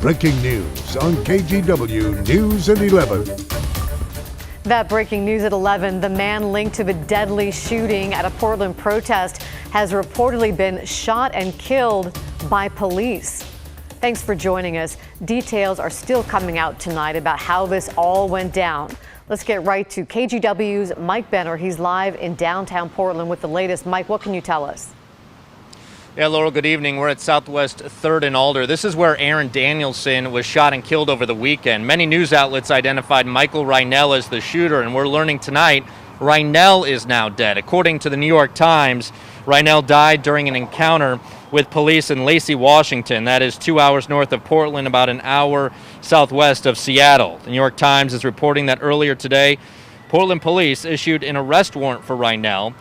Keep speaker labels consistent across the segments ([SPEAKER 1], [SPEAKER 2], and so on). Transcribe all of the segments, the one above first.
[SPEAKER 1] breaking news on KGW News at 11.
[SPEAKER 2] That breaking news at 11, the man linked to the deadly shooting at a Portland protest has reportedly been shot and killed by police. Thanks for joining us. Details are still coming out tonight about how this all went down. Let's get right to KGW's Mike Benner. He's live in downtown Portland with the latest. Mike, what can you tell us?
[SPEAKER 3] Yeah, Laurel, good evening. We're at Southwest 3rd and Alder. This is where Aaron Danielson was shot and killed over the weekend. Many news outlets identified Michael Reinell as the shooter, and we're learning tonight Reinell is now dead. According to the New York Times, Reinell died during an encounter with police in Lacey, Washington. That is 2 hours north of Portland, about an hour southwest of Seattle. The New York Times is reporting that earlier today, Portland police issued an arrest warrant for Reinell.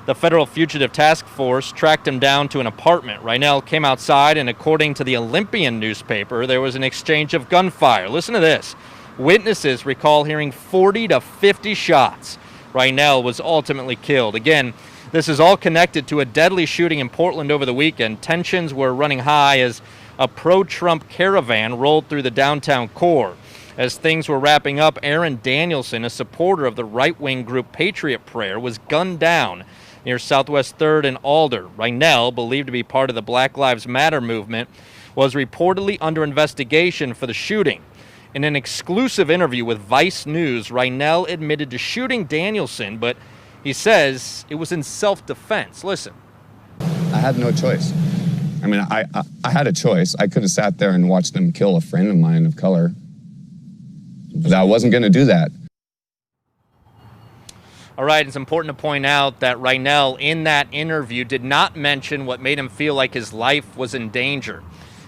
[SPEAKER 3] The Federal Fugitive Task Force tracked him down to an apartment. Reinell came outside, and according to the Olympian newspaper, there was an exchange of gunfire. Listen to this. Witnesses recall hearing 40 to 50 shots. Reinell was ultimately killed. Again, this is all connected to a deadly shooting in Portland over the weekend. Tensions were running high as a pro-Trump caravan rolled through the downtown core. As things were wrapping up, Aaron Danielson, a supporter of the right-wing group Patriot Prayer, was gunned down near Southwest 3rd and Alder. Reinell, believed to be part of the Black Lives Matter movement, was reportedly under investigation for the shooting. In an exclusive interview with Vice News, Reinell admitted to shooting Danielson, but he says it was in self-defense. Listen.
[SPEAKER 4] I had no choice. I mean, I had a choice. I could have sat there and watched them kill a friend of mine of color, but I wasn't going to do that.
[SPEAKER 3] All right, it's important to point out that Reinell, in that interview, did not mention what made him feel like his life was in danger.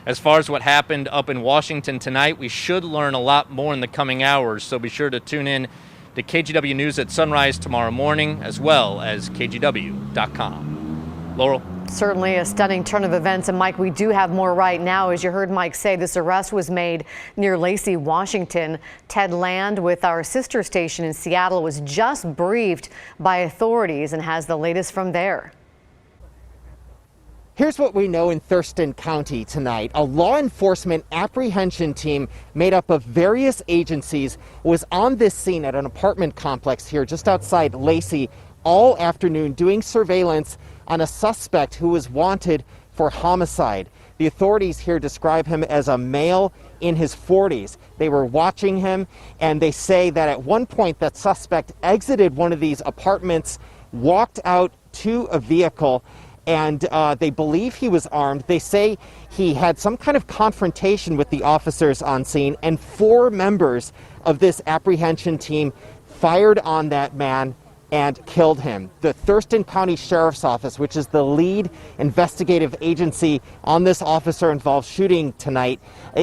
[SPEAKER 3] As far as what happened up in Washington tonight, we should learn a lot more in the coming hours, so be sure to tune in to KGW News at sunrise tomorrow morning, as well as KGW.com. Laurel?
[SPEAKER 2] Certainly a stunning turn of events. And Mike, we do have more right now. As you heard Mike say, this arrest was made near Lacey, Washington. Ted Land with our sister station in Seattle was just briefed by authorities and has the latest from there.
[SPEAKER 5] Here's what we know in Thurston County tonight. A law enforcement apprehension team made up of various agencies was on this scene at an apartment complex here just outside Lacey all afternoon doing surveillance on a suspect who was wanted for homicide. The authorities here describe him as a male in his 40s. They were watching him, and they say that at one point that suspect exited one of these apartments, walked out to a vehicle, and they believe he was armed. They say he had some kind of confrontation with the officers on scene, and 4 members of this apprehension team fired on that man and killed him. The Thurston County Sheriff's Office, which is the lead investigative agency on this officer-involved shooting tonight,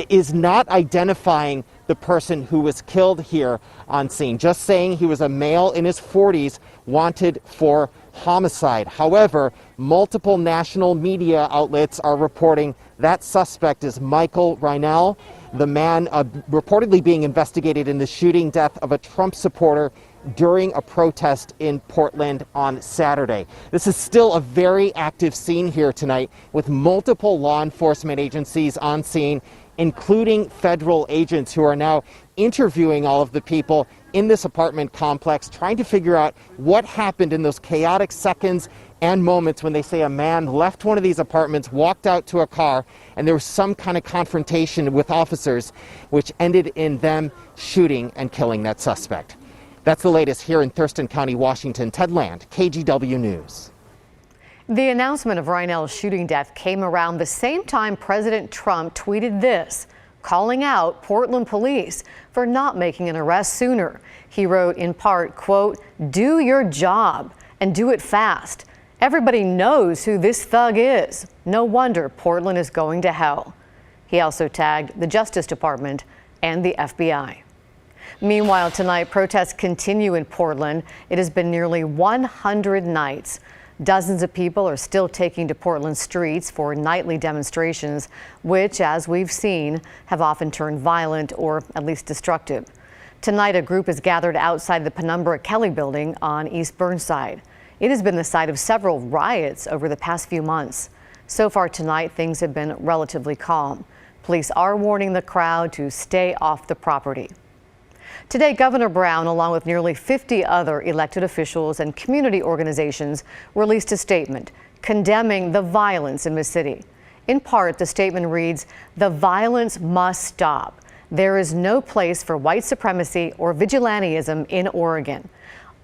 [SPEAKER 5] is not identifying the person who was killed here on scene, just saying he was a male in his 40s wanted for homicide. However, multiple national media outlets are reporting that suspect is Michael Reinell, the man reportedly being investigated in the shooting death of a Trump supporter during a protest in Portland on Saturday. This is still a very active scene here tonight with multiple law enforcement agencies on scene, including federal agents who are now interviewing all of the people in this apartment complex, trying to figure out what happened in those chaotic seconds and moments when they say a man left one of these apartments, walked out to a car, and there was some kind of confrontation with officers, which ended in them shooting and killing that suspect. That's the latest here in Thurston County, Washington. Ted Land, KGW News.
[SPEAKER 2] The announcement of Reinell's shooting death came around the same time President Trump tweeted this, calling out Portland police for not making an arrest sooner. He wrote in part, quote, "Do your job and do it fast. Everybody knows who this thug is. No wonder Portland is going to hell." He also tagged the Justice Department and the FBI. Meanwhile, tonight, protests continue in Portland. It has been nearly 100 nights. Dozens of people are still taking to Portland streets for nightly demonstrations, which, as we've seen, have often turned violent or at least destructive. Tonight, a group is gathered outside the Penumbra Kelly building on East Burnside. It has been the site of several riots over the past few months. So far tonight, things have been relatively calm. Police are warning the crowd to stay off the property. Today, Governor Brown, along with nearly 50 other elected officials and community organizations, released a statement condemning the violence in the city. In part, the statement reads, "The violence must stop. There is no place for white supremacy or vigilantism in Oregon.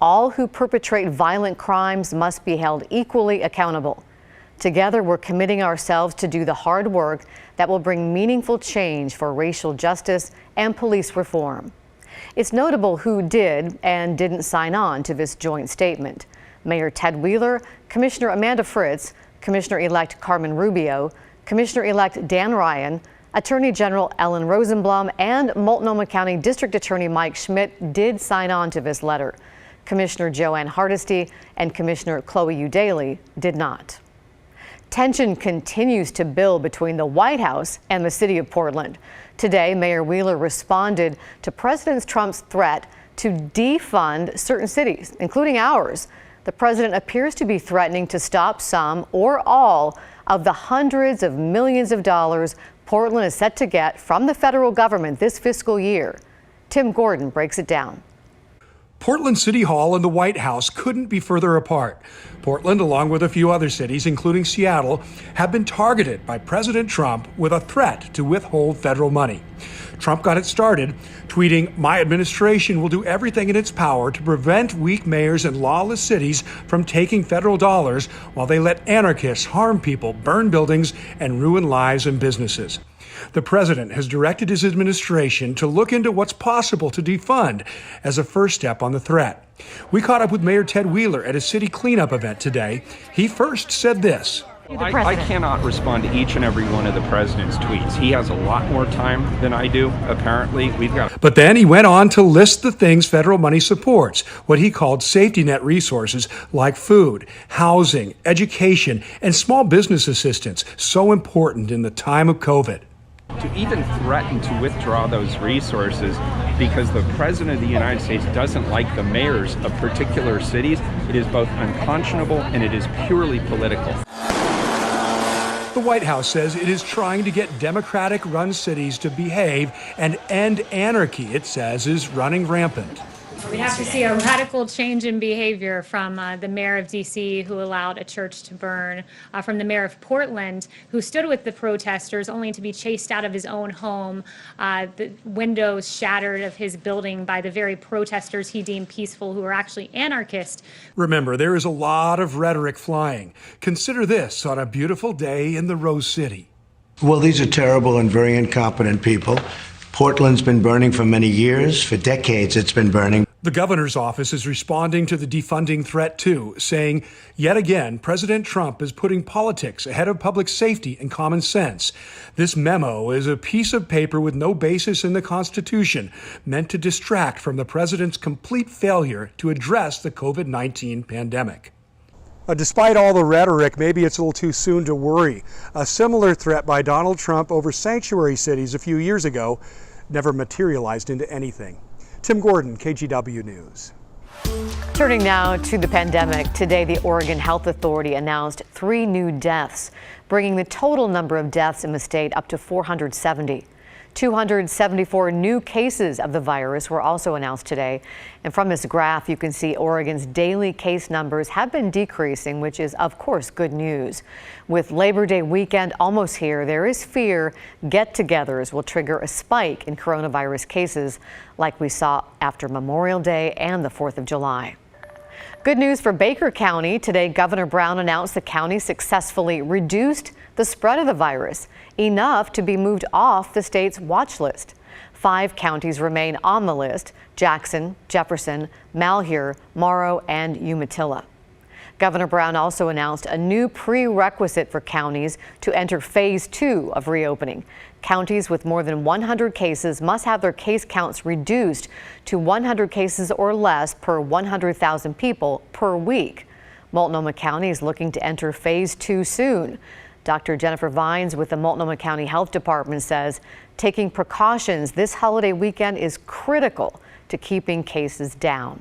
[SPEAKER 2] All who perpetrate violent crimes must be held equally accountable. Together, we're committing ourselves to do the hard work that will bring meaningful change for racial justice and police reform." It's notable who did and didn't sign on to this joint statement. Mayor Ted Wheeler, Commissioner Amanda Fritz, Commissioner-elect Carmen Rubio, Commissioner-elect Dan Ryan, Attorney General Ellen Rosenblum, and Multnomah County District Attorney Mike Schmidt did sign on to this letter. Commissioner Joanne Hardesty and Commissioner Chloe Eudaly did not. Tension continues to build between the White House and the city of Portland. Today, Mayor Wheeler responded to President Trump's threat to defund certain cities, including ours. The president appears to be threatening to stop some or all of the hundreds of millions of dollars Portland is set to get from the federal government this fiscal year. Tim Gordon breaks it down.
[SPEAKER 6] Portland City Hall and the White House couldn't be further apart. Portland, along with a few other cities, including Seattle, have been targeted by President Trump with a threat to withhold federal money. Trump got it started, tweeting, "My administration will do everything in its power to prevent weak mayors and lawless cities from taking federal dollars while they let anarchists harm people, burn buildings, and ruin lives and businesses." The president has directed his administration to look into what's possible to defund as a first step on the threat. We caught up with Mayor Ted Wheeler at a city cleanup event today. He first said this.
[SPEAKER 7] I cannot respond to each and every one of the president's tweets. He has a lot more time than I do, apparently.
[SPEAKER 6] But then he went on to list the things federal money supports, what he called safety net resources like food, housing, education, and small business assistance, so important in the time of COVID.
[SPEAKER 7] To even threaten to withdraw those resources because the president of the United States doesn't like the mayors of particular cities, it is both unconscionable and it is purely political.
[SPEAKER 6] The White House says it is trying to get Democratic-run cities to behave and end anarchy, it says, is running rampant.
[SPEAKER 8] We have to see a radical change in behavior from the mayor of D.C., who allowed a church to burn, from the mayor of Portland, who stood with the protesters only to be chased out of his own home, the windows shattered of his building by the very protesters he deemed peaceful, who were actually anarchists.
[SPEAKER 6] Remember, there is a lot of rhetoric flying. Consider this on a beautiful day in the Rose City.
[SPEAKER 9] Well, these are terrible and very incompetent people. Portland's been burning for many years. For decades, it's been burning.
[SPEAKER 6] The governor's office is responding to the defunding threat, too, saying, yet again, President Trump is putting politics ahead of public safety and common sense. This memo is a piece of paper with no basis in the Constitution, meant to distract from the president's complete failure to address the COVID-19 pandemic. Despite all the rhetoric, maybe it's a little too soon to worry. A similar threat by Donald Trump over sanctuary cities a few years ago never materialized into anything. Tim Gordon, KGW News.
[SPEAKER 2] Turning now to the pandemic. Today, the Oregon Health Authority announced 3 new deaths, bringing the total number of deaths in the state up to 470. 274 new cases of the virus were also announced today. And from this graph, you can see Oregon's daily case numbers have been decreasing, which is, of course, good news. With Labor Day weekend almost here, there is fear get-togethers will trigger a spike in coronavirus cases like we saw after Memorial Day and the 4th of July. Good news for Baker County. Today, Governor Brown announced the county successfully reduced the spread of the virus, enough to be moved off the state's watch list. 5 counties remain on the list: Jackson, Jefferson, Malheur, Morrow, and Umatilla. Governor Brown also announced a new prerequisite for counties to enter phase 2 of reopening. Counties with more than 100 cases must have their case counts reduced to 100 cases or less per 100,000 people per week. Multnomah County is looking to enter phase 2 soon. Dr. Jennifer Vines with the Multnomah County Health Department says taking precautions this holiday weekend is critical to keeping cases down.